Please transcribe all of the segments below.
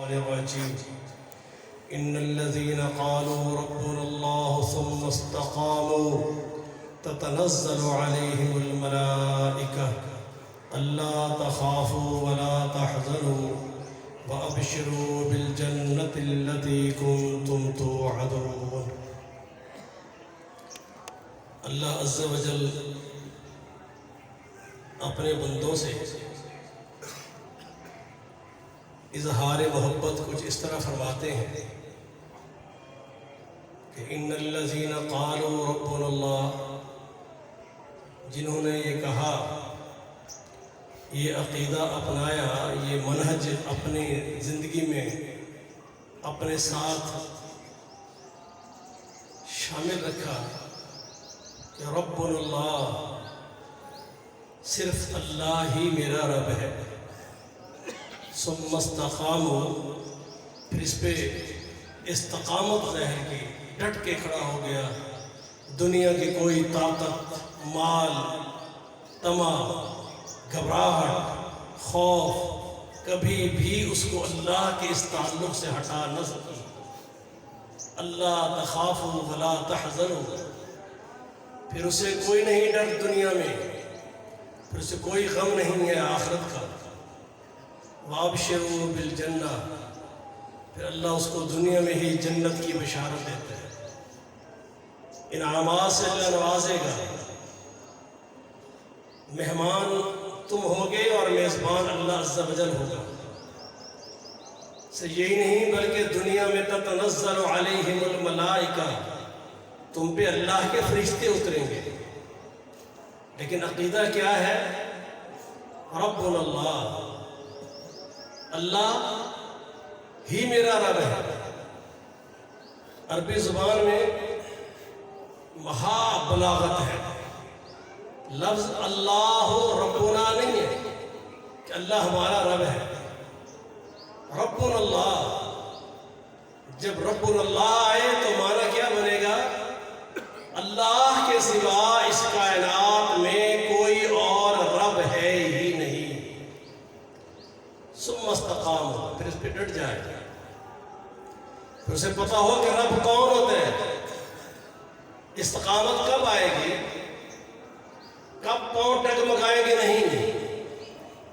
الشيطان الرجيم إن الذين قالوا ربنا الله ثم استقاموا تتنزل عليهم الملائكة ألا تخافوا ولا تحزنوا وأبشروا بالجنة التي كنتم توعدون۔ اللہ عز و جل اپنے بندوں سے اظہار محبت کچھ اس طرح فرماتے ہیں کہ ان الذین قالوا ربنا اللہ، جنہوں نے یہ کہا، یہ عقیدہ اپنایا، یہ منہج اپنی زندگی میں اپنے ساتھ شامل رکھا کہ ربنا اللہ، صرف اللہ ہی میرا رب ہے، ثم استقاموا، پھر اس پہ استقامت ظاہر کی، ڈٹ کے کھڑا ہو گیا، دنیا کی کوئی طاقت، مال، طمع، گھبراہٹ، خوف کبھی بھی اس کو اللہ کے اس تعلق سے ہٹا نہ سکی۔ اللہ تخافوا ولا تحزنوا، پھر اسے کوئی نہیں ڈر دنیا میں، پھر اسے کوئی غم نہیں ہے آخرت کا۔ وابشروا بالجنہ، پھر اللہ اس کو دنیا میں ہی جنت کی بشارت دیتا ہے، انعامات سے اللہ نوازے گا، مہمان تم ہوگے اور میزبان اللہ عز و جل ہوگا۔ سے یہی نہیں بلکہ دنیا میں تتنزل علیہم الملائکہ، تم پہ اللہ کے فرشتے اتریں گے، لیکن عقیدہ کیا ہے؟ ربنا اللہ، اللہ ہی میرا رب ہے۔ عربی زبان میں مہا بلاغت ہے، لفظ اللہ ربنا نہیں ہے کہ اللہ ہمارا رب ہے، ربنا اللہ۔ جب ربنا اللہ آئے تو معنی کیا بنے گا؟ اللہ کے سوا اس کائنات میں کوئی اور رب ہے ہی نہیں۔ ثم استقاموا، پھر اس پہ ڈٹ جائے، پھر اسے پتا ہو کہ رب کون ہوتا ہے۔ استقامت کب آئے گی؟ کب پاؤں ٹگمگائیں گے؟ نہیں،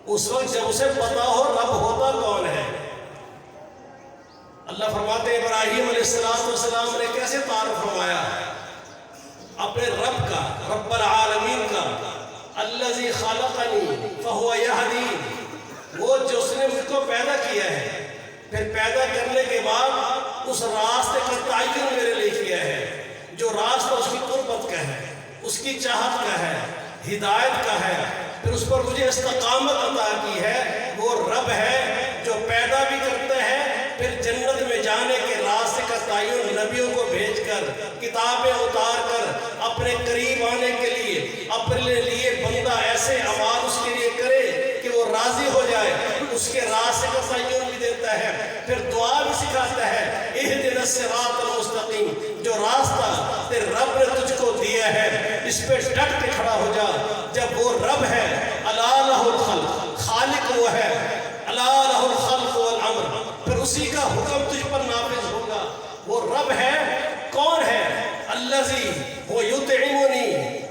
اس وقت جب اسے پتا ہو رب ہوتا کون ہے۔ اللہ فرماتے ہیں ابراہیم علیہ السلام نے کیسے تعارف فرمایا اپنے رب کا، رب العالمین کا، الذی خلقنی فہو یہدین، وہ جو اس نے مجھ کو پیدا کیا ہے، پھر پیدا کرنے کے بعد اس راستے کا تعین میرے لیے کیا ہے، جو راستہ اس کی قربت کا ہے، اس کی چاہت کا ہے، ہدایت کا ہے، پھر اس پر مجھے استقامت عطا کی ہے۔ وہ رب ہے جو پیدا بھی کرتا ہے، پھر جنت میں جانے کے راستے کا تعین نبیوں کو بھیج کر، کتابیں اتار کر، اپنے قریب آنے کے لیے اپنے لیے بندہ ایسے اعمال اس کے لیے کرے کہ وہ راضی ہو جائے، اس کے راستے کا تعین بھی دیتا ہے، پھر دعا بھی سکھاتا ہے، اہدنا الصراط المستقیم، جو راستہ تیرے رب نے تجھ کو دیا ہے اس پہ ڈٹ کے کھڑا ہو جا۔ جب وہ رب ہے، الا لہ الخلق، خالق وہ ہے، الا لہ الخلق والامر، پھر اسی کا حکم تجھ پر نافذ ہوگا۔ وہ رب ہے، کون ہے؟ الذی وہ یطعمنی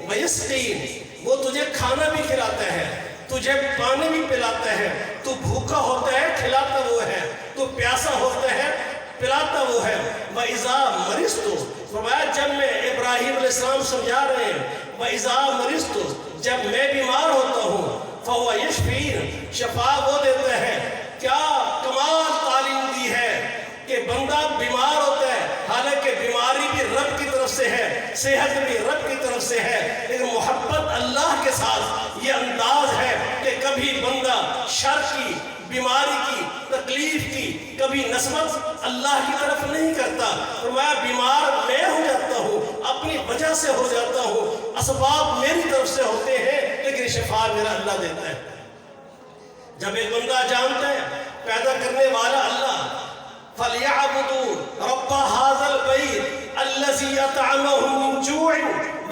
ویسقین، وہ تجھے کھانا بھی کھلاتا ہے، تجھے پانی بھی پلاتا ہے، تو بھوکا ہوتا ہے کھلاتا وہ ہے، تو پیاسا ہوتا ہے پلاتا وہ ہے۔ وَإِذَا مَرِضْتُ، فرمایا جب میں، ابراہیم علیہ السلام سمجھا رہے ہیں، وَإِذَا مَرِضْتُ، جب میں بیمار ہوتا ہوں، فَهُوَ يَشْفِينِ، شفا وہ دیتا ہے۔ کیا کمال تعلیم دی ہے کہ بندہ بیمار ہوتا ہے، حالانکہ بیماری بھی رب کی طرف سے ہے، صحت بھی رب کی طرف سے ہے، لیکن محبت اللہ کے ساتھ یہ انداز ہے کہ کبھی بندہ شر کی، بیماری کی، تکلیف کی کبھی نسبت اللہ کی طرف نہیں کرتا۔ فرمایا بیمار میں ہو جاتا ہوں، اپنی وجہ سے ہو جاتا ہوں، اسباب میری طرف سے ہوتے ہیں، لیکن شفا میرا اللہ دیتا ہے۔ جب ایک بندہ جانتا ہے پیدا کرنے والا اللہ، فَلْيَعْبُدُوا رَبَّ هَذَا الْبَيْتِ الَّذِي أَطْعَمَهُم مِّن جُوعٍ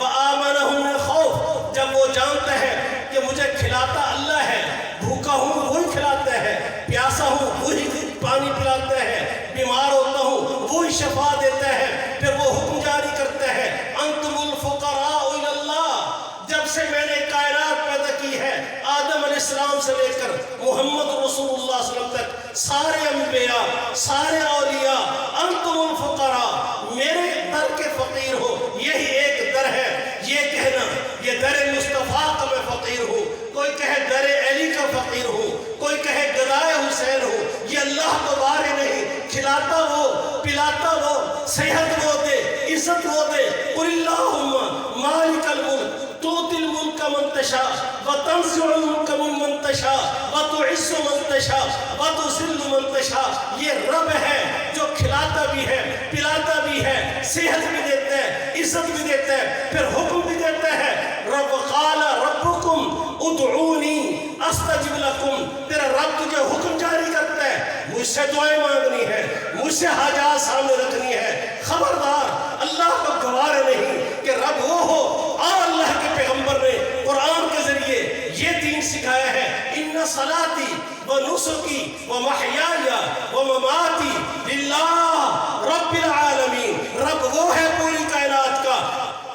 وَآمَنَهُم مِّنْ خَوْفٍ، جب وہ جانتا ہے کہ مجھے کھلاتا اللہ ہے، بھوکا ہوں وہی کھلاتا ہے، پیاسا ہوں وہی پانی پلاتا پلاتا ہے، بیمار ہوتا ہوں وہی شفا دیتا ہے، پھر وہ حکم جاری کرتا ہے انتم الفقراء الی اللہ۔ جب سے میں نے کائنات پیدا کی ہے، آدم علیہ السلام سے لے کر محمد رسول اللہ صلی اللہ علیہ وسلم تک، سارے انبیاء، سارے اولیاء، انتم الفقراء، میرے در کے فقیر ہو۔ یہی ایک در ہے، یہ کہنا یہ در مصطفیٰ کا میں فقیر ہوں، کوئی کہے در علی کا فقیر ہوں، کوئی کہے گدائے حسین ہوں، یہ اللہ کو بارے نہیں، کھلاتا وہ، پلاتا وہ، صحت وہ دے، عزت وہ دے۔ قل اللہم مالک الملک تؤتی الملک من تشاء وتنزع الملک ممن تشاء وتعز من تشاء وتذل من تشاء۔ یہ رب ہے جو کھلاتا بھی ہے، پلاتا بھی ہے، صحت بھی دیتا ہے، عزت بھی دیتا ہے، پھر حکم بھی دیتا ہے۔ رب قال ربکم ادعونی استجب لکم، تیرا رب تجھے حکم جاری کرتا ہے، مجھ سے دعائیں مانگنی ہے، مجھ سے حاجات سامنے رکھنی ہے۔ خبردار اللہ کو گوارا نہیں کہ رب وہ ہو، اور اللہ کے پیغمبر نے قرآن کے ذریعے یہ دین سکھایا ہے، ان صلاتی و نسکی و محیایا و مماتی للہ رب العالمین۔ رب وہ ہے پوری کائنات کا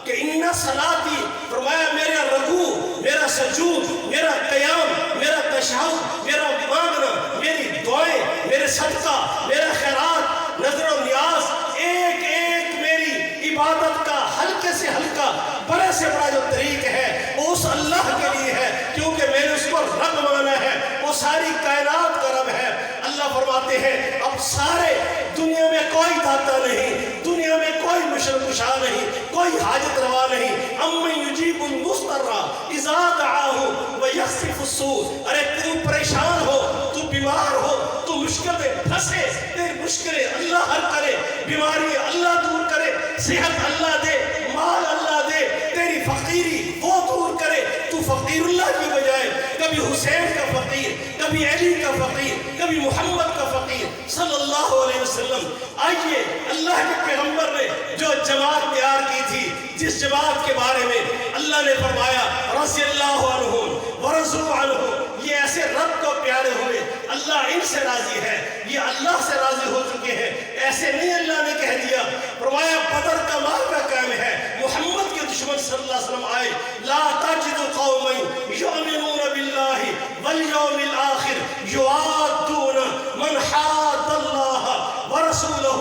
کہ ان صلاتی، فرمایا میرا رکوع، میرا سجود، میرا قیام، میرا تشہد، میرا مانگنا، میری دعائیں، میرے صدقہ، میرا خیرات، نظر و نیاز، ایک ایک میری عبادت کا ہلکے سے ہلکا، بڑے سے بڑا جو طریق ہے وہ اس اللہ کے لیے ہے، کیونکہ میں نے اس کو رب مانا ہے، وہ ساری کائنات کا رب ہے۔ اللہ فرماتے ہیں اب سارے دنیا میں کوئی داتا نہیں، دنیا میں کوئی مشکل کشا نہیں، کوئی حاجت روا نہیں۔ امن یجیب المضطر اذا دعاہ ویکشف السوء۔ ارے تو پریشان ہو، تو بیمار ہو، تو مشکل میں پھنسے، تیری مشکلیں اللہ حل کرے، بیماری اللہ دور کرے، صحت اللہ دے، مال اللہ دے، تیری فقیری وہ دور کرے۔ تو فقیر اللہ کی بجائے کبھی حسین کا فقیر، کبھی علی کا فقیر، کبھی محمد کا فقیر صلی اللہ علیہ وسلم۔ آئیے اللہ کے پیغمبر نے جو جماعت تیار کی تھی، جس جماعت کے بارے میں اللہ نے فرمایا رضی اللہ عنہم ورضوا عنہ، یہ ایسے رب کو پیارے ہوئے، اللہ ان سے راضی ہے، یہ اللہ سے راضی ہو چکے ہیں۔ ایسے نہیں اللہ نے کہہ دیا، فرمایا بدر کا معرکہ قائم ہے، محمد کے دشمن صلی اللہ علیہ وسلم آئے، لا تجد قوما یؤمنون باللہ والیوم الآخر یوادون من حاد اللہ ورسولہ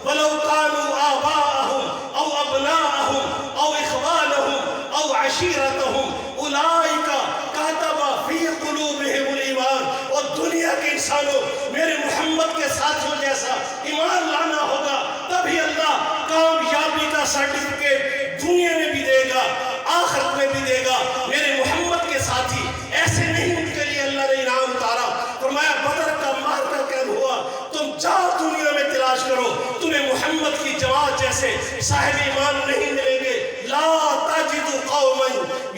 ولو كانوا آباءهم او ابناءهم او اخوانهم او عشیرتهم اولئک كتب في قلوبهم الایمان۔ اور دنیا کے انسانوں میرے محمد کے ساتھیوں جیسا ایمان لانا ہوگا، تبھی اللہ کامیابی کا سرٹیفکیٹ دنیا میں بھی دے گا، آخرت میں بھی دے گا۔ میرے محمد کے ساتھی ایسے نہیں، ان کے لیے اللہ نے انعام اتارا۔ فرمایا بدر کا معرکہ قائم ہوا، تم جاؤ دنیا میں تلاش کرو، تمہیں محمد کی جماعت جیسے صاحب ایمان نہیں ملیں گے۔ لا تجد قوما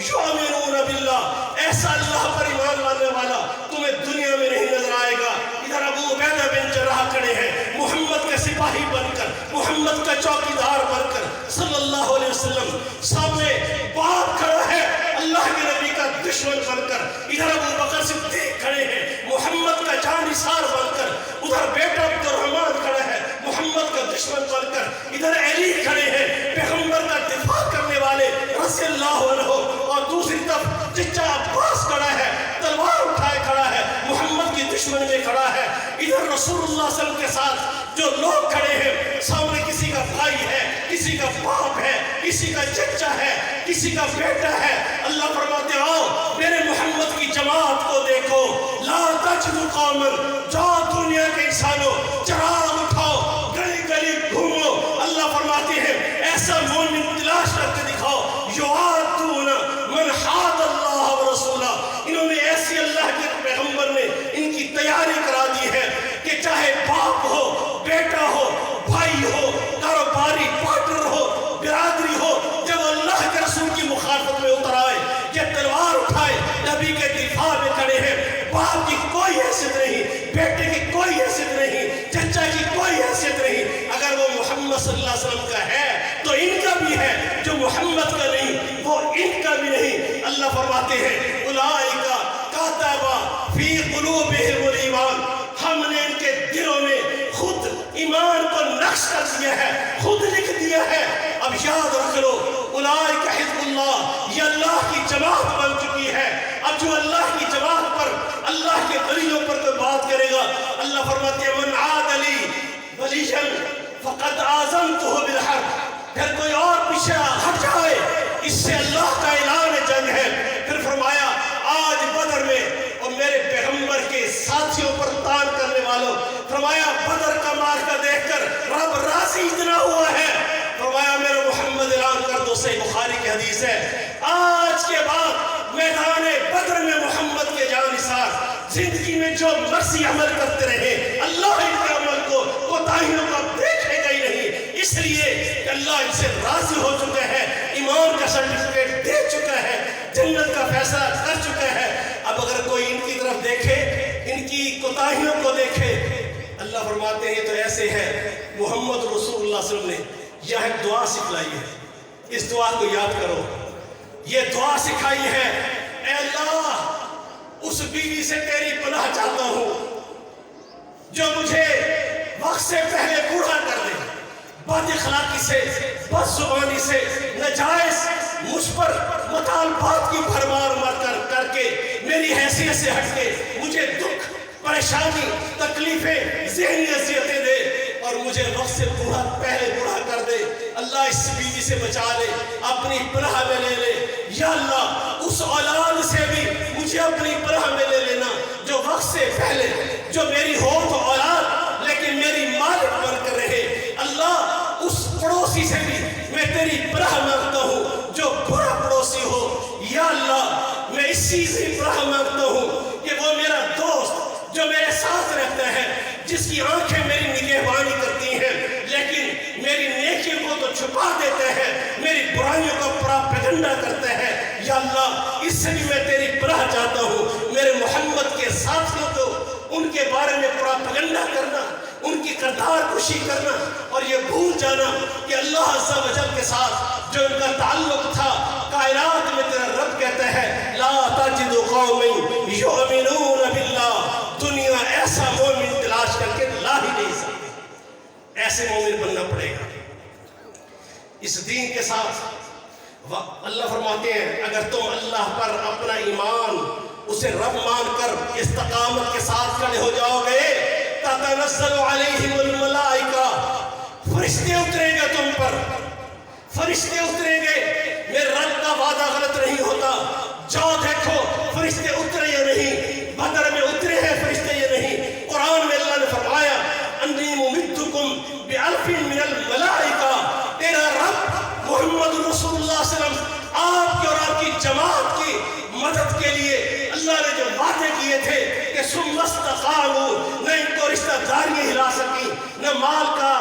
یؤمنون باللہ، ایسا اللہ پر ایمان لانے والا تمہیں دنیا میں نہیں نظر آئے گا۔ ادھر ابو عبیدہ بن جراح کھڑے ہیں، محمد کے سپاہی بن کر، محمد کا چوکیدار بن کر صلی اللہ علیہ وسلم۔ سامنے باپ کھڑا ہے اللہ کے نبی کا دشمن بن کر، ادھر ابو بکر صدیق کھڑے ہیں محمد کا جانثار بن کر، ادھر بیٹا عبد الرحمن کھڑا ہے محمد کا دشمن بن کر، ادھر علی کھڑے ہیں پیغمبر کا دفاع کرنے والے رضی اللہ عنہ، اور دوسری طرف چچا عباس کھڑا ہے، تلوار اٹھائے کھڑا ہے، محمد کی دشمن میں کھڑا ہے۔ ادھر رسول اللہ صلی اللہ علیہ وسلم کے ساتھ جو لوگ کھڑے ہیں، سامنے کسی کا بھائی ہے، کسی کا باپ ہے، کسی کا چچا ہے، کسی کا بیٹا ہے۔ اللہ فرماتے آؤ میرے محمد کی جماعت کو دیکھو، لا تجد قوما، جاؤ دنیا کے انسانوں، چراغ اٹھاؤ، گلی گلی گھومو۔ اللہ فرماتے ہیں ایسا مومن تلاش کر کے دکھاؤ، یوادون من حاد اللہ ورسولہ، انہوں نے ایسی اللہ کے پیغمبر نے ان کی تیاری کرا دی ہے کہ چاہے باپ ہو، بیٹا ہو، بھائی ہو، کاروباری پارٹنر ہو، برادری ہو، جب اللہ کے رسول کی مخالفت میں اتر آئے، یہ تلوار اٹھائے نبی کے دفاع میں کھڑے ہیں، باپ کی کوئی حیثیت نہیں، بیٹے کی کوئی حیثیت نہیں، چچا کی کوئی حیثیت نہیں۔ اگر وہ محمد صلی اللہ علیہ وسلم کا ہے تو ان کا بھی ہے، جو محمد کا نہیں وہ ان کا بھی نہیں۔ اللہ فرماتے ہیں اولئک کتب فی قلوبہم الایمان، ہم نے ان کے دلوں میں دیا ہے، خود لکھ دیا ہے۔ اب یاد رکھ لو، اولئک حزب اللہ، یہ اللہ کی جماعت بن چکی ہے۔ اب جو اللہ کی جماعت پر، اللہ کے ولیوں پر کوئی بات کرے گا، اللہ فرماتے ہیں من عاد لی ولیًا فقد آذنتہ بالحرب۔ پھر کوئی اور پیچھے ہٹ جائے، اس سے اللہ کا اعلان جنگ ہے۔ پھر فرمایا آج بدر میں اور میرے پیغمبر کے ساتھیوں پر تان کرنے والوں، فرمایا بدر کا معرکہ دیکھ کر رب راضی اتنا ہوا ہے، فرمایا میرا محمد اعلان کر دو، صحیح بخاری کی حدیث ہے، آج کے بعد میدان بدر میں محمد کے جانثار زندگی میں جو مرضی عمل کرتے رہے، اللہ ان کے عمل کو کوتاہیوں کا دیکھے گا ہی نہیں، اس لیے کہ اللہ ان سے راضی ہو چکا ہے، ایمان کا سرٹیفکیٹ دے چکا ہے، جنت کا فیصلہ کر چکا ہے۔ اب اگر کوئی ان کی طرف دیکھے، ان کی کوتاہیوں کو دیکھے، اللہ فرماتے ہیں تو ایسے ہے۔ محمد رسول اللہ صلی اللہ علیہ وسلم نے یہاں ایک دعا سکھلائی ہے، اس دعا کو یاد کرو۔ یہ دعا سکھائی ہے، اے اللہ اس بیوی سے تیری پناہ چاہتا ہوں جو مجھے وقت سے پہلے بوڑھا کر دے، بد اخلاقی سے، بد زبانی سے، ناجائز مجھ پر مطالبات کی بھرمار کر کے، میری حیثیت سے ہٹ کے مجھے دکھ، پریشانی، تکلیفیں، ذہنی اذیتیں دے اور مجھے وقت سے پہلے بوڑھا کر دے۔ اللہ اس بیوی سے بچا لے، اپنی پناہ میں لے لے۔ یا اللہ اس اولاد سے بھی مجھے اپنی پناہ میں لے لینا جو وقت سے پہلے، جو میری ہو تو اولاد لیکن میری مالک بن کر رہے۔ اللہ اس پڑوسی سے بھی میں تیری پناہ مانگتا ہوں جو برا پڑوسی ہو۔ یا اللہ میں اس چیز کی پناہ مانگتا ہوں کہ وہ میرا دوست جو میرے ساتھ رہتا ہے، جس کی آنکھیں میری نگہبانی کرتی ہیں لیکن میری نیکیوں کو تو چھپا دیتا ہے، میری برائیوں کا پراپیگنڈا کرتا ہے۔ یا اللہ اس سے بھی میں تیری پناہ چاہتا ہوں۔ میرے محمد کے ساتھیوں کو ان کے بارے میں پراپیگنڈا کرنا، ان کی کردار کشی کرنا اور یہ بھول جانا کہ اللہ عز و جل کے ساتھ جو ان کا تعلق تھا، کائنات میں تیرا رب کہتا ہے لا تجد قوم یؤمنون باللہ، دنیا ایسا مومن تلاش کر کے لا ہی نہیں سکتے، ایسے مومن بننا پڑے گا اس دین کے ساتھ۔ اللہ فرماتے ہیں اگر تم اللہ پر اپنا ایمان، اسے رب مان کر استقامت کے ساتھ کھڑے ہو جاؤ گے، تتنزل علیہم الملائکہ، فرشتے اتریں گے تم پر، فرشتے اتریں گے۔ میرے رب کا وعدہ غلط نہیں ہوتا، جاؤ دیکھو فرشتے اترے یا نہیں، بدر میں اترے ہیں فرشتے یا نہیں۔ قرآن میں اللہ نے فرمایا انی ممدکم بألف من الملائکہ، تیرا رب محمد رسول اللہ صلی اللہ علیہ وسلم آپ کی اور آپ کی جماعت کی مدد کے لیے اللہ نے جو وعدے کیے تھے کہ ثم استقاموا، نہ ان کو رشتہ داری ہلا سکی، نہ مال کا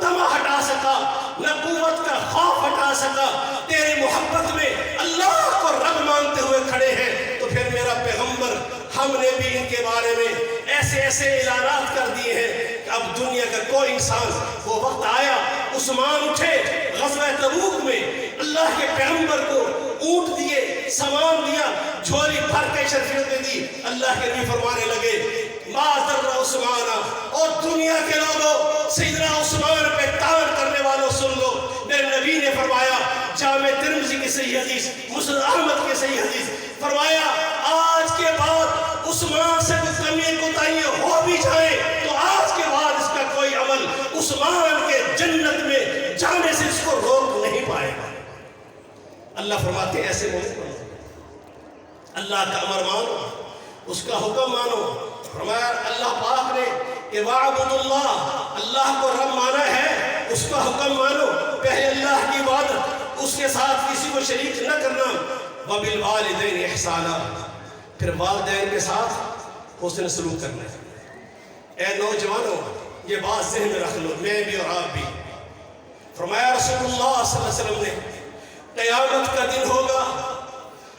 طمع ہٹا سکا، نہ قوت کا خوف ہٹا سکا، تیری محبت میں اللہ کو رب مانتے ہوئے کھڑے ہیں، تو پھر میرا پیغمبر ہم نے بھی ان کے بارے میں ایسے ایسے اعلانات کر دیے ہیں کہ اب دنیا کا کوئی انسان، وہ وقت آیا عثمان اٹھے غزوہ تبوک میں، اللہ کے پیغمبر کو اونٹ دیے، سامان دیا، جھولی بھر کے شرفیتیں دی، اللہ کے نبی فرمانے لگے ما ضر عثمان، اور دنیا کے لوگوں سیدنا عثمان پہ تان کرنے والوں سن لو، میرے نبی نے فرمایا جامع ترمذی کی صحیح حدیث، مسند احمد کی صحیح حدیث، فرمایا آج کے بعد عثمان سے کمی کوتاہی ہو بھی جائیں تو آج کے بعد اس کا کوئی عمل عثمان کے جنت میں جانے سے اس کو روک نہیں پائے گا۔ اللہ فرماتے ہیں ایسے مومن اللہ کا امر مانو، اس کا حکم مانو۔ فرمایا اللہ پاک نے کہ وَاعْبُدُ اللَّهَ، اللہ کو رب مانا ہے، اس کا حکم مانو، پہلے اللہ کی عبادت، اس کے ساتھ کسی کو شریک نہ کرنا، وَبِالْوَالِدَيْنِ إِحْسَانًا، پھر والدین کے ساتھ حسن سلوک کرنا ہے۔ اے نوجوانوں یہ بات ذہن میں رکھ لو، میں بھی اور آپ بھی۔ فرمایا رسول اللہ صلی اللہ علیہ وسلم نے قیامت کا دن ہوگا،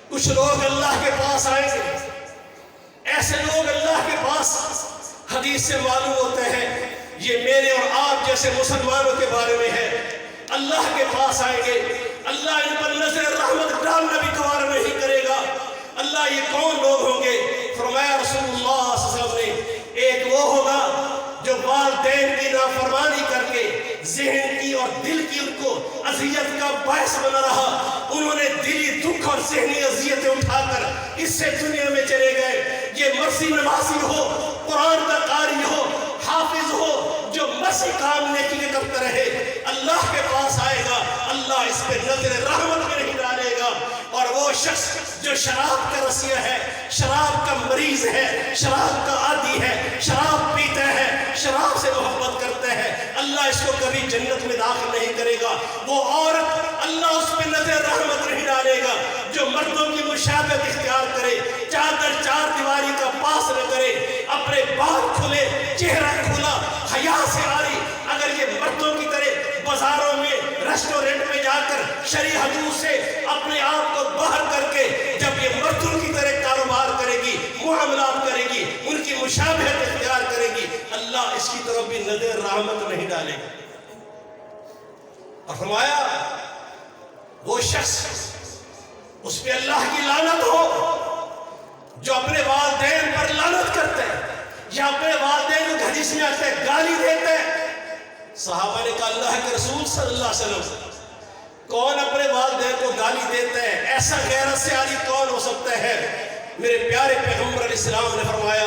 کچھ لوگ اللہ کے پاس آئیں گے، ایسے لوگ اللہ کے پاس، حدیث سے معلوم ہوتا ہے یہ میرے اور آپ جیسے مسلمانوں کے بارے میں ہے، اللہ کے پاس آئیں گے، اللہ ان پر نظر رحمت ڈالنا بھی گوارا نہیں کرے گا۔ اللہ یہ کون لوگ ہوں گے؟ فرمایا رسول اللہ صلی اللہ علیہ وسلم نے ایک وہ ہوگا جو والدین کی نافرمانی کر کے ذہن اذیت کا باعث بنا رہا، انہوں نے دلی دکھ اور ذہنی اذیتیں اٹھا کر اس سے دنیا میں چلے گئے۔ یہ مرثی نمازی ہو، قرآن کا قاری ہو، حافظ ہو، جو مرثی کام نیکی کے کرتا رہے، اللہ کے پاس آئے گا، اللہ اس پہ نظر رحمت میں نہیں ڈالے گا۔ اور وہ شخص جو شراب کا رسیہ ہے، شراب کا مریض ہے، شراب کا عادی ہے، شراب پیتا ہے، شراب سے محبت کرتا ہے، اللہ اس کو کبھی جنت میں داخل نہیں کرے گا۔ وہ عورت، اللہ اس پہ نظر رحمت نہیں ڈالے گا جو مردوں کی مشابہت اختیار کرے، چادر چار دیواری کا پاس نہ کرے، اپنے بال کھلے، چہرہ کھلا، حیا سے آری، اگر یہ مردوں کی طرح بازاروں میں، ریسٹورنٹ میں جا کر شرعی حدود سے اپنے آپ کو باہر کر کے جب یہ مردوں کی طرح کاروبار کرے گی، معاملات کرے گی، ان کی مشابہت اختیار کرے گی، اللہ اس کی طرف بھی نظر رحمت نہیں ڈالے گا۔ اور فرمایا وہ شخص، اس پہ اللہ کی لعنت ہو جو اپنے والدین پر لعنت کرتا ہے یا اپنے والدین کو حدیث میں آتا ہے گالی دیتا ہے۔ صحابہ نے کہا اللہ کے رسول صلی اللہ علیہ وسلم، کون اپنے والدین کو گالی دیتا ہے؟ ایسا غیرت سے عاری کون ہو سکتا ہے؟ میرے پیارے پیغمبر علیہ السلام نے فرمایا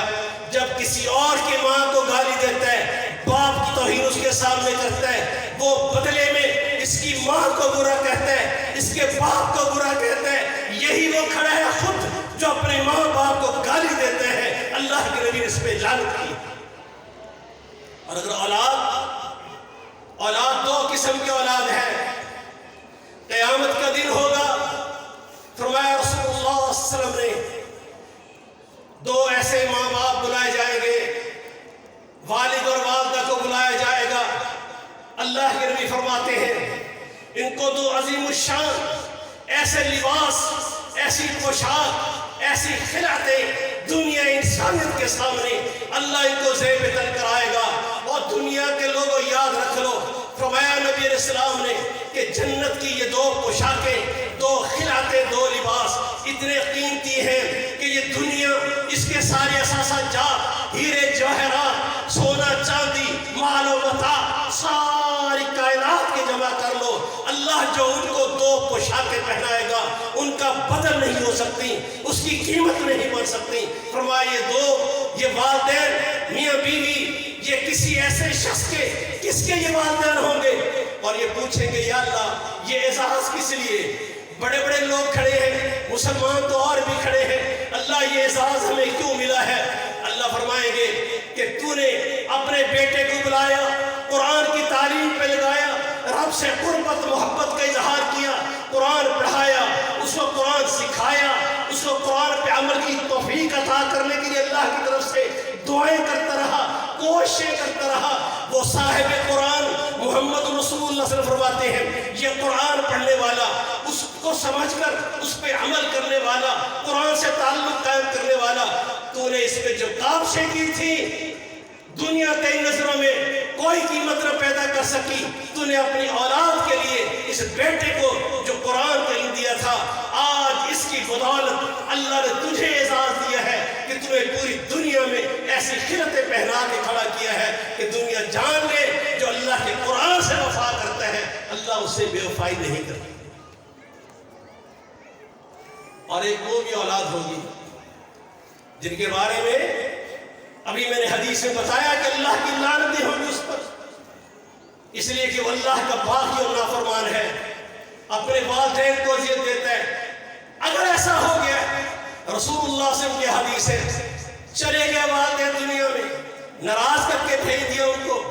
جب کسی اور کی ماں کو گالی دیتا ہے، باپ کی توہین اس کے سامنے کرتا ہے، وہ بدلے میں اس کی ماں کو برا کہتا ہے، اس کے باپ کو برا کہتا ہے، یہی وہ کھڑا ہے خود جو اپنے ماں باپ کو گالی دیتے ہیں، اللہ کے نبی نے اس پہ لعنت کی۔ اور اگر اولاد دو قسم کی اولاد ہے، قیامت کا دن ہوگا، فرمایا رسول اللہ صلی اللہ علیہ وسلم نے دو ایسے ماں باپ بلائے جائیں گے، والد اور والدہ کو بلایا جائے گا، اللہ کے نبی فرماتے ہیں ان کو دو عظیم الشان ایسے لباس، ایسی پوشاک، ایسی خلعتیں دنیا انسانیت کے سامنے اللہ ان کو زیب تن کرائے گا۔ اور دنیا کے لوگوں یاد رکھ لو، فرمایا نبی علیہ السلام نے کہ جنت کی یہ دو پوشاکیں، دو خلعتیں، دو لباس اتنے قیمتی ہیں کہ یہ دنیا، اس کے سارے اثاثات جات، ہیرے جواہرات، سونا چاندی، مال و متاع، ساری کائنات کے جمع کر لو، اللہ جو ان کو دو پوشاکیں پہنائے گا ان کا بدل نہیں ہو سکتی، اس کی قیمت نہیں بن سکتی۔ فرمایا یہ دو، یہ والدین، میاں بیوی، یہ کسی ایسے شخص کے، کس کے یہ والدین ہوں گے؟ اور یہ پوچھیں گے یا اللہ یہ اعزاز کس لیے؟ بڑے بڑے لوگ کھڑے ہیں، مسلمان تو اور بھی کھڑے ہیں، اللہ یہ اعزاز ہمیں کیوں ملا ہے؟ اللہ فرمائیں گے کہ تو نے اپنے بیٹے کو بلایا، قرآن کی تعلیم پہ لگایا، رب سے قربت محبت کا اظہار کیا، قرآن پڑھایا، اس کو قرآن سکھایا، اس کو قرآن پہ عمل کی توفیق عطا کرنے کے لیے اللہ کی طرف سے دعائیں کرتا رہا، کوششیں کرتا رہا۔ وہ صاحب قرآن محمد رسول اللہ صلی اللہ علیہ وسلم فرماتے ہیں یہ قرآن پڑھنے والا، اس کو سمجھ کر اس پہ عمل کرنے والا، قرآن سے تعلق قائم کرنے والا، تو نے اس پہ جو کاوشیں کی تھی دنیا کی نظروں میں کوئی قیمت نہ پیدا کر سکی، تو نے اپنی اولاد کے لیے اس بیٹے کو جو قرآن کا علم دیا تھا، آج اس کی بدولت اللہ نے تجھے اعزاز دیا ہے کہ تمہیں پوری دنیا میں ایسی خلعتیں پہنا کے کھڑا کیا ہے کہ دنیا جان لے جو اللہ کے قرآن سے وفا کرتا ہے اللہ اس سے بے وفائی نہیں کرتا۔ اور ایک وہ بھی اولاد ہوگی جن کے بارے میں ابھی میں نے حدیث میں بتایا کہ اللہ کی لعنتیں ہوں گی اس پر، اس لیے کہ وہ اللہ کا باغی اور نافرمان ہے، اپنے والدین کو اذیت دیتا ہے۔ اگر ایسا ہو گیا، رسول اللہ سے ان کی حدیث ہے، چلے گئے والدین دنیا میں، ناراض کر کے بھیج دیا ان کو،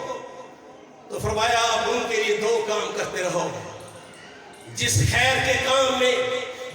تو فرمایا اب ان کے لیے دو کام کرتے رہو، جس خیر کے کام میں،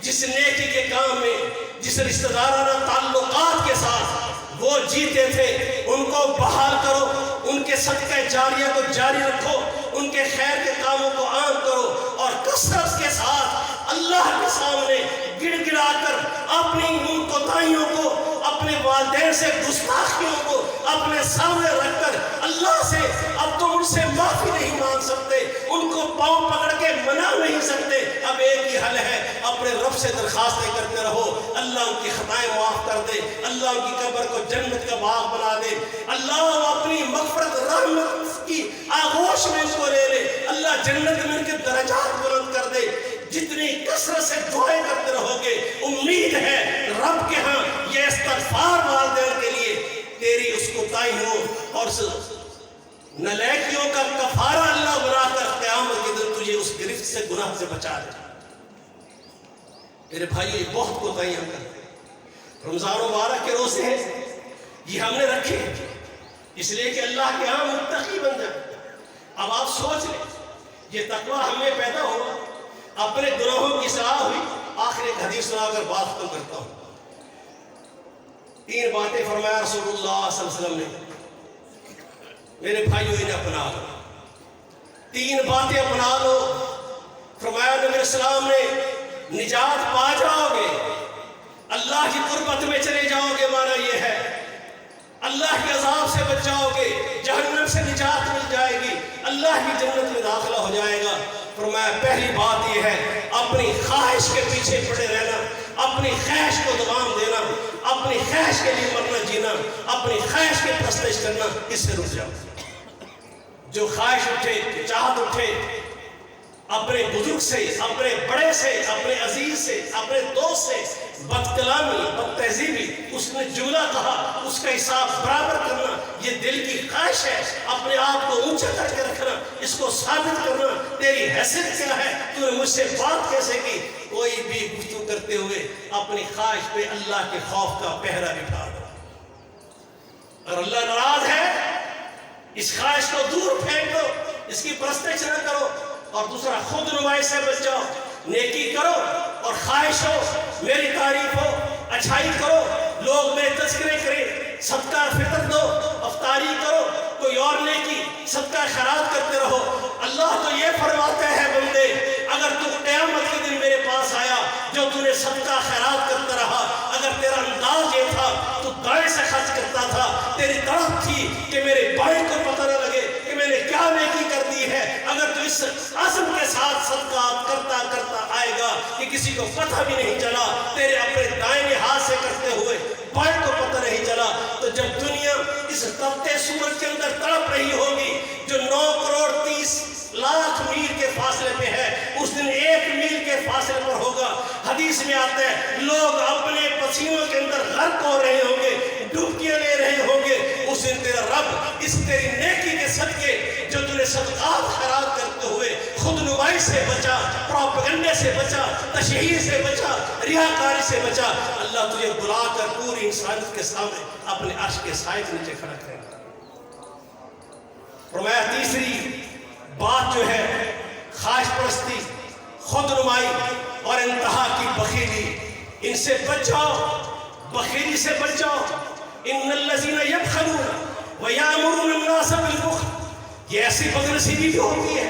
جس نیکی کے کام میں، جس رشتہ دارانہ تعلقات کے ساتھ وہ جیتے تھے ان کو بحال کرو، ان کے صدقہ جاریہ کو جاری رکھو، ان کے خیر کے کاموں کو عام کرو، اور کثرت کے ساتھ اللہ کے سامنے گڑ گڑا کر اپنی ان کوتاہیوں کو، اپنے والدین سے گستاخیوں کو اپنے سامنے رکھ کر اللہ سے اب تم ان سے معافی نہیں مانگ سکتے، ان کو پاؤں پکڑ کے منا نہیں سکتے، اب ایک ہی حل ہے، اپنے رب سے درخواستیں کرتے رہو، اللہ ان کی خطائیں معاف کر دے، اللہ ان کی قبر کو جنت کا باغ بنا دے، اللہ اپنی مغفرت رحمت کی آغوش میں اس کو لے لے، اللہ جنت میں ان کے درجات بلند استغفار والدین کے لیے تیری اس کوتاہیوں اور نالائکیوں کا کفارہ اللہ بنا کر قیامت کے دن تجھے اس گرفت سے گناہ سے بچا دے۔ میرے بھائی یہ بہت کوتاہیاں ہم کرتے ہیں۔ رمضان مبارک کے روزے ہیں یہ ہم نے رکھے اس لیے کہ اللہ کے ہاں متقی بن جائے۔ اب آپ سوچ لیں یہ تقویٰ ہم میں پیدا ہوا، اپنے گناہوں کی اصلاح ہوئی۔ آخر ایک حدیث سنا کر بات ختم کرتا ہوں۔ 3 باتیں فرمایا رسول اللہ صلی اللہ علیہ وسلم نے، میرے بھائیو انہیں اپنا لو۔ 3 باتیں اپنا لو، فرمایا نبی علیہ السلام نے، نجات پا جاؤ گے، اللہ کی قربت میں چلے جاؤ گے، معنی یہ ہے اللہ کے عذاب سے بچ جاؤ گے، جہنم سے نجات مل جائے گی، اللہ کی جنت میں داخلہ ہو جائے گا۔ فرمایا پہلی بات یہ ہے اپنی خواہش کے پیچھے پڑے رہنا، اپنی خواہش کو دوام دینا، اپنی خواہش کے لیے مرنا جینا، اپنی خواہش کی پرستش کرنا، اس سے رک جاؤ۔ جو خواہش اٹھے، چاہت اٹھے اپنے بزرگ سے، اپنے بڑے سے، اپنے عزیز سے، اپنے دوست سے بد کلامی، بد تہذیبی، اس نے جملہ کہا، اس کا حساب برابر کرنا، یہ دل کی خواہش ہے۔ اپنے آپ کو اونچا کر کے رکھنا، اس کو ثابت کرنا تیری حیثیت کیا ہے، تو نے مجھ سے بات کیسے کی۔ کوئی بھی گفتگو کرتے ہوئے اپنی خواہش پہ اللہ کے خوف کا پہرا بٹھا دو۔ اگر اللہ ناراض ہے اس خواہش کو دور پھینک دو، اس کی پرستش نہ کرو۔ اور دوسرا خود نمائی سے بچ جاؤ، نیکی کرو اور خواہش ہو میری تعریف ہو، اچھائی کرو، لوگ میرے تذکرے کریں، صدقہ فطر دو، افطاری کرو، کوئی اور نیکی صدقہ خیرات کرتے رہو۔ اللہ تو یہ فرماتا ہے بندے اگر تو قیامت کے دن میرے پاس آیا جو تو نے صدقہ خیرات کرتا رہا، اگر تیرا انداز یہ تھا تو دائیں سے خرچ کرتا تھا، تیری طرف تھی کہ میرے بائیں کو پتہ نہ لگے کہ میں نے کیا نیکی کر دی ہے، اگر تو اس عزم کے ساتھ صدقات کرتا کرتا آئے گا کہ کسی کو پتہ بھی نہیں چلا، تیرے اپنے دائیں ہاتھ سے کرتے ہوئے بائیں کو پتہ نہیں چلا، تو جب دنیا اس تپتے سورج کے اندر تڑپ رہی ہوگی جو 9 کروڑ 30 لاکھ میل کے فاصلے پہ ہے، اس دن 1 میل کے فاصلے پر ہوگا۔ حدیث میں آتا ہے لوگ اپنے پسینوں کے اندر غرق ہو رہے ہوں گے، ڈبکیاں لے رہے ہوں گے۔ اس دن تیرا رب اس تیری نیکی کے صدقے جو تُو نے صدقات خیرات کرتے ہوئے خود نمائی سے بچا، پروپیگنڈے سے بچا، تشہیر سے بچا، ریاکاری سے بچا، اللہ تجھے بلا کر پوری انسانیت کے سامنے اپنے عرش کے سائے کے نیچے کھڑا کرے گا۔ فرمایا تیسری بات جو ہے خواہش پرستی، خود نمائی اور انتہا کی بخیلی، ان سے بچ جاؤ، بخیلی سے بچ جاؤ۔ ان الذین یبخلون ویأمرون الناس بالبخل، یہ ایسی بدنصیبی بھی ہوتی ہے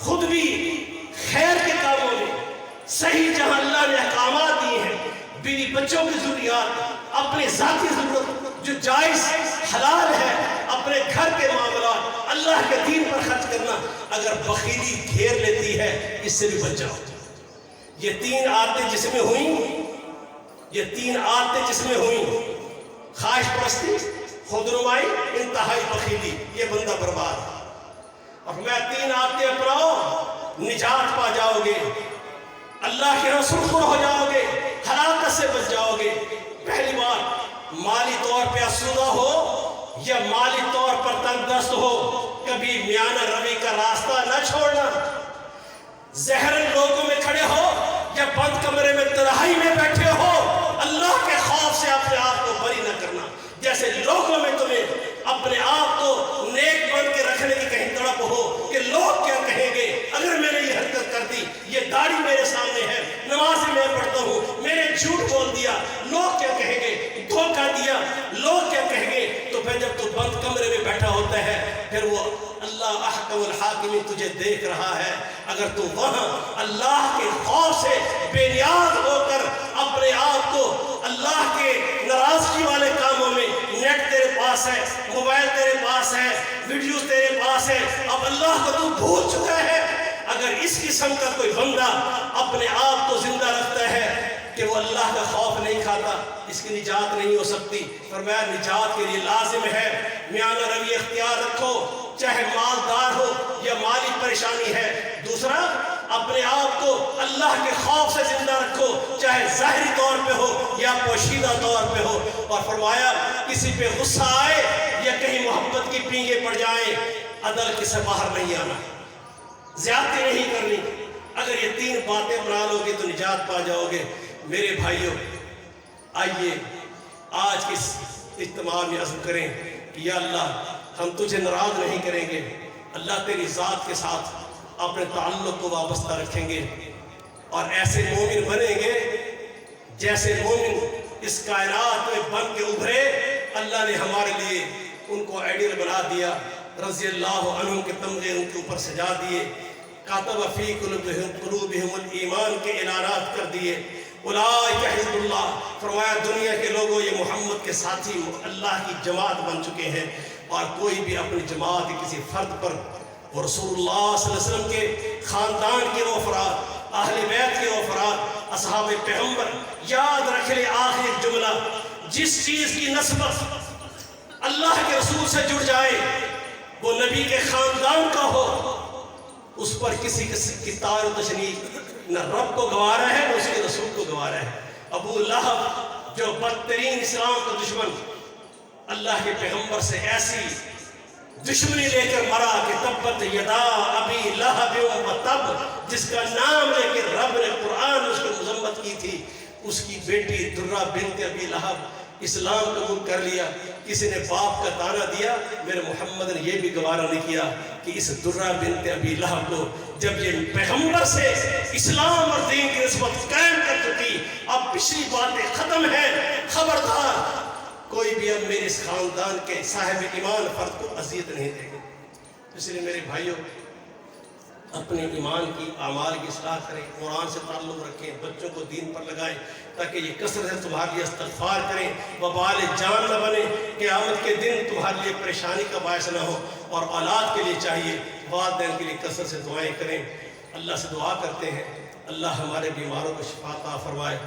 خود بھی خیر کے کاموں میں صحیح جہاں اللہ نے احکامات دیے ہیں، بیوی بچوں کی ضروریات، اپنے ذاتی ضرورت جو جائز حلال ہے، اپنے گھر کے معاملات، اللہ کے دین پر خرچ کرنا، اگر بخیلی گھیر لیتی ہے اس سے بھی بچ جاؤ۔ یہ 3 عادتیں جس میں ہوئیں، یہ 3 عادتیں جس میں ہوئیں، خواہش پرستی، خود نمائی، انتہائی بخیلی، یہ بندہ برباد ہے۔ اور میں 3 عادتیں اپناؤ، نجات پا جاؤ گے، اللہ کے رسول پر ہو جاؤ گے، ہلاکت سے بچ جاؤ گے۔ پہلی بات، مالی طور پہ آسودہ ہو یا مالی طور پر تنگ دست ہو، کبھی میانہ روی کا راستہ نہ چھوڑنا۔ زہرن لوگوں میں کھڑے ہو یا بند کمرے میں تنہائی میں بیٹھے ہو، اللہ کے خوف سے اپنے آپ کو بری نہ کرنا۔ جیسے لوگوں میں تمہیں اپنے آپ کو نیک بن کے رکھنے کی کہیں تڑپ ہو کہ لوگ کیا کہیں گے اگر میں نے یہ حرکت کر دی، یہ داڑھی میرے سامنے ہے، نماز میں پڑھتا ہوں، میں نے جھوٹ بول دیا، لوگ کیا کہیں گے، دھوکہ دیا، لوگ کیا کہیں گے۔ تو پھر جب تو بند کمرے میں بیٹھا ہوتا ہے، پھر وہ اللہ احکم الحاکمین تجھے دیکھ رہا ہے، اگر تو وہاں اللہ کے خوف سے بے نیاز ہو کر اپنے آپ کو اللہ کے ناراضگی والے کاموں میں، نیٹ تیرے پاس ہے، موبائل تیرے پاس ہے، ویڈیوز تیرے پاس ہے، اب اللہ کو تو بھول چکا ہے۔ اگر اس قسم کا کوئی بندہ اپنے آپ کو زندہ رکھتا ہے کہ وہ اللہ کا خوف نہیں کھاتا، اس کی نجات نہیں ہو سکتی۔ فرمایا نجات کے لیے لازم ہے میانہ روی اختیار رکھو، چاہے مالدار ہو یا مالی پریشانی ہے. دوسرا اپنے آپ کو اللہ کے خوف سے زندہ رکھو, چاہے ظاہری طور پہ ہو یا پوشیدہ طور پہ ہو. اور فرمایا کسی پہ غصہ آئے یا کہیں محبت کی پینگے پڑ جائیں, عدل سے باہر نہیں آنا, زیادتی نہیں کرنی. اگر یہ 3 باتیں اپنا لو گے تو نجات پا جاؤ گے. میرے بھائیوں, آئیے آج کی اجتماع میں عزم کریں کہ یا اللہ ہم تجھے ناراض نہیں کریں گے. اللہ تیری ذات کے ساتھ اپنے تعلق کو وابستہ رکھیں گے اور ایسے مومن بنیں گے جیسے مومن اس کائنات میں بن کے ابھرے. اللہ نے ہمارے لیے ان کو آئیڈیل بنا دیا, رضی اللہ عنہ کے تمغے ان کے اوپر سجا دیے, کاتب فی قلوبہم الایمان کے اعلانات کر دیے. اولئک حزب اللہ, فرمایا دنیا کے لوگوں یہ محمد کے ساتھی اللہ کی جماعت بن چکے ہیں. اور کوئی بھی اپنی جماعت کے کسی فرد پر, وہ رسول اللہ صلی اللہ علیہ وسلم کے خاندان کے وہ افراد, اہل بیت کے وہ افراد, اصحاب پیغمبر, یاد رکھ لے آخر ایک جملہ, جس چیز کی نسبت اللہ کے رسول سے جڑ جائے وہ نبی کے خاندان کا ہو, اس پر کسی قسم کی تار و تشنیع نہ رب کو گوارا ہے نہ اس کے رسول کو گوارا ہے. ابو لہب جو بدترین اسلام کا دشمن, اللہ کے پیغمبر سے ایسی دشمنی لے کر مرا کہ تبت یدا ابی لہب و تب, جس کا نام لے کے رب نے قرآن اس کو مذمت کی تھی, اس کی بیٹی درہ بنت ابی لہب اسلام قبول کر لیا. کسی نے باپ کا تانا دیا, میرے محمد نے یہ بھی گوارا نہیں کیا کہ اس درہ بنت ابی لہب کو جب یہ پیغمبر سے اسلام اور دین کی نسبت قائم کر چکی, اب پچھلی باتیں ختم ہیں, خبردار کوئی بھی اب میرے اس خاندان کے صاحب ایمان فرد کو اذیت نہیں دے گا. اس لیے میرے بھائیوں, اپنے ایمان کی اعمال کی اصلاح کریں, قرآن سے تعلق رکھیں, بچوں کو دین پر لگائیں تاکہ یہ کثرت سے تمہارے لیے استغفار کریں, وبال جان نہ بنے, قیامت کے دن تمہارے لیے پریشانی کا باعث نہ ہو. اور اولاد کے لیے چاہیے والدین کے لیے کثرت سے دعائیں کریں. اللہ سے دعا کرتے ہیں اللہ ہمارے بیماروں کو شفا عطا فرمائے,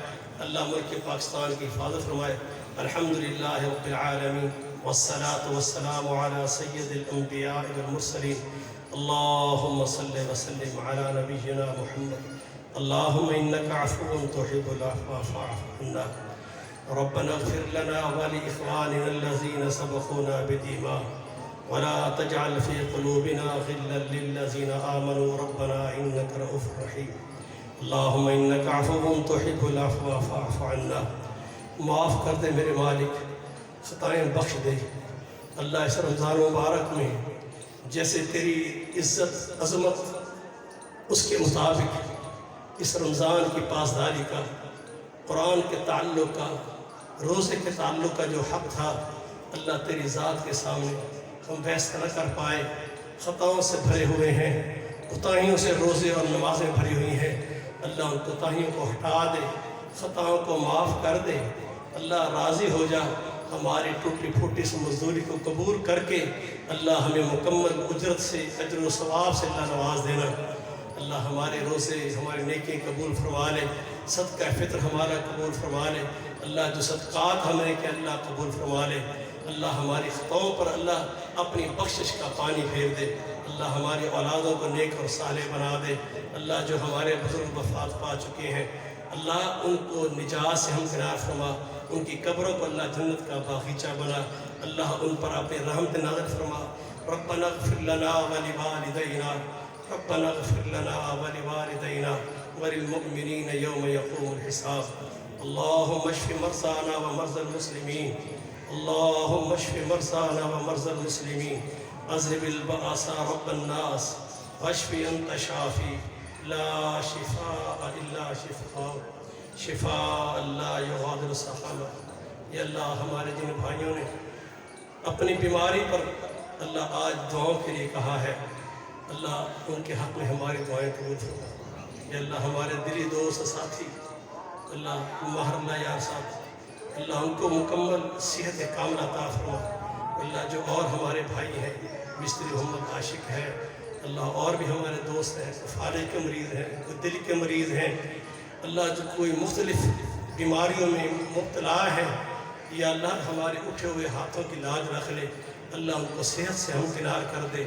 اللہ ملک پاکستان کی حفاظت فرمائے. الحمدللہ رب العالمین والصلاة والسلام على سید الانبیاء والمرسلین. اللهم صل وسلم على نبينا محمد. اللهم إنك عفو تحب العفو فاعف عنا. ربنا اغفر لنا ولإخواننا الذين سبقونا بالإيمان ولا تجعل في قلوبنا غلا للذين آمنوا ربنا إنك رؤوف رحيم. اللهم إنك عفو تحب العفو فاعف عنا. معاف کر دے میرے مالک, خطائیں بخش دے. اللہ اس رمضان مبارک میں جیسے تیری عزت عظمت اس کے مطابق اس رمضان کی پاسداری کا, قرآن کے تعلق کا, روزے کے تعلق کا جو حق تھا, اللہ تیری ذات کے سامنے ہم بحث نہ کر پائے. خطاؤں سے بھرے ہوئے ہیں, کوتاہیوں سے روزے اور نمازیں بھری ہوئی ہیں. اللہ ان کوتاہیوں کو ہٹا دے, خطاؤں کو معاف کر دے. اللہ راضی ہو جا, ہماری ٹوٹی پھوٹی سے مزدوری کو قبول کر کے اللہ ہمیں مکمل اجرت سے اجر و ثواب سے اللہ نواز دینا. اللہ ہمارے روزے ہماری نیکیاں قبول فرما لے, صدقہ فطر ہمارا قبول فرما لے. اللہ جو صدقات ہم نے کہ اللہ قبول فرما لے. اللہ ہماری خطاؤں پر اللہ اپنی بخشش کا پانی پھیر دے. اللہ ہماری اولادوں کو نیک اور صالح بنا دے. اللہ جو ہمارے بزرگ وفات پا چکے ہیں اللہ ان کو نجات سے ہمکنار فرما, ان کی قبروں کو اللہ جنت کا باغیچہ بنا. اللہ ان پر اپنے رحمت نازل فرما. ربنا اغفر لنا ولوالدینا, ربنا اغفر لنا ولوالدینا وللمؤمنین یوم یقوم الحساب. اللهم اشف مرضانا ومرضى المسلمين, اللهم اشف مرضانا ومرضى المسلمين, اذهب البأس رب الناس واشف انت شافي لا شفاء الا شفاء شفاء لا یغادر سقما. یا اللہ ہمارے جن بھائیوں نے اپنی بیماری پر اللہ آج دعاؤں کے لیے کہا ہے, اللہ ان کے حق میں ہماری دعائیں قبول فرما. یا اللہ ہمارے دلی دوست ساتھی اللہ ماہر اللہ یار صاحب, اللہ ان کو مکمل صحت کاملہ عطا فرما. اللہ جو اور ہمارے بھائی ہیں, مستری محمد عاشق ہے, اللہ اور بھی ہمارے دوست ہیں, فالج کے مریض ہیں, کوئی دل کے مریض ہیں, اللہ جو کوئی مختلف بیماریوں میں مبتلا ہیں, یا اللہ ہمارے اٹھے ہوئے ہاتھوں کی لاج رکھ لے. اللہ ان کو صحت سے ہمکنار کر دے.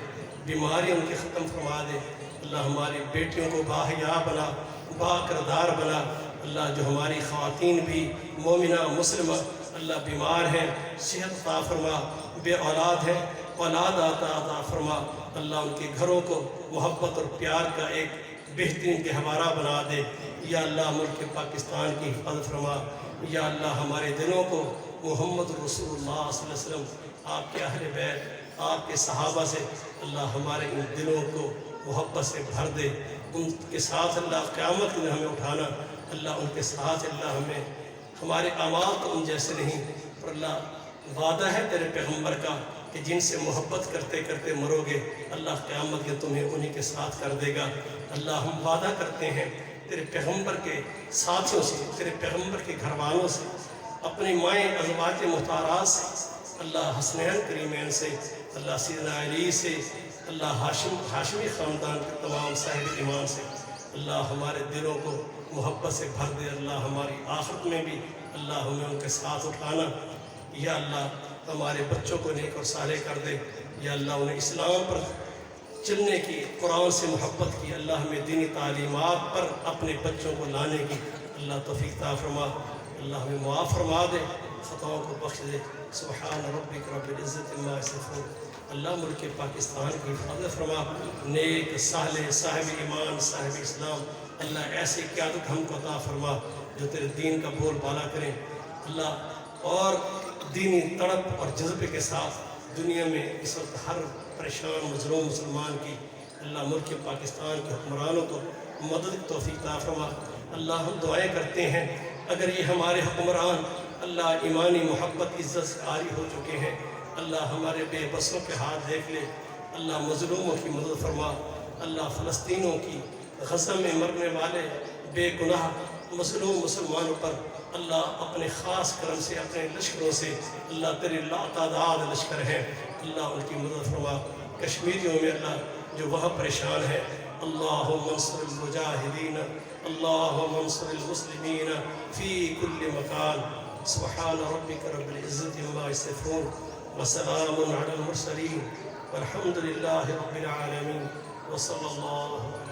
بیماری ان کی ختم فرما دے۔ اللہ ہماری بیٹیوں کو باحیا بنا، با کردار بنا۔ اللہ جو ہماری خواتین بھی مومنہ مسلمہ اللہ بیمار ہیں، صحت عطا فرما، بے اولاد ہیں، اولاد عطا فرما۔ اللہ ان کے گھروں کو محبت اور پیار کا ایک بہترین گہوارہ بنا دے۔ یا اللہ ملک پاکستان کی حفاظت فرما۔ یا اللہ ہمارے دلوں کو محمد رسول اللہ صلی اللہ علیہ وسلم، آپ کے اہل بیت، آپ کے صحابہ سے اللہ ہمارے ان دلوں کو محبت سے بھر دے۔ ان کے ساتھ اللہ قیامت میں ہمیں اٹھانا۔ اللہ ان کے ساتھ اللہ ہمیں، ہمارے اعمال تو ان جیسے نہیں، پر اللہ وعدہ ہے تیرے پیغمبر کا کہ جن سے محبت کرتے کرتے مرو گے اللہ قیامت کے تمہیں انہی کے ساتھ کر دے گا۔ اللہ ہم وعدہ کرتے ہیں تیرے پیغمبر کے ساتھیوں سے، تیرے پیغمبر کے گھر والوں سے، اپنی مائیں ازواج مطہرات سے، اللہ حسنین کریمین سے، اللہ سیدنا علی سے، اللہ ہاشمی خاندان کے تمام صاحب ایمان سے اللہ ہمارے دلوں کو محبت سے بھر دے۔ اللہ ہماری آخرت میں بھی اللہ ہمیں ان کے ساتھ اٹھانا۔ یا اللہ ہمارے بچوں کو نیک اور صالح کر دے۔ یا اللہ انہیں اسلام پر چلنے کی، قرآن سے محبت کی، اللہ ہمیں دینی تعلیمات پر اپنے بچوں کو لانے کی اللہ توفیق عطا فرما۔ اللہ ہمیں معاف فرما دے، خطاؤں کو بخش دے۔ سبحان ربک رب العزت عما یصفون۔ اللہ ملک پاکستان کی حفاظت فرما، نیک صالح صاحب ایمان صاحب اسلام اللہ ایسی قیادت ہم کو عطا فرما جو تیرے دین کا بول بالا کریں اللہ، اور دینی تڑپ اور جذبے کے ساتھ دنیا میں اس وقت ہر پریشان مظلوم مسلمان کی اللہ ملک پاکستان کے حکمرانوں کو مدد کی توفیق عطا فرما۔ اللہ ہم دعائیں کرتے ہیں اگر یہ ہمارے حکمران اللہ ایمانی محبت عزت سے عاری ہو چکے ہیں، اللہ ہمارے بے بسوں کے ہاتھ دیکھ لے، اللہ مظلوموں کی مدد فرما۔ اللہ فلسطینوں کی غزہ میں مرنے والے بے گناہ مظلوم مسلمانوں پر اللہ اپنے خاص کرم سے، اپنے لشکروں سے اللہ تیرے لاتعداد لشکر ہیں، اللہ ان کی مدد فرما۔ کشمیریوں میں اللہ جو وہاں پریشان ہے، اللہم انصر المجاہدین، اللہم انصر المسلمین فی کل مکان۔ سبحان ربک رب العزت عما یصفون وسلام علی المرسلین والحمد للہ رب العالمین وصلی اللہ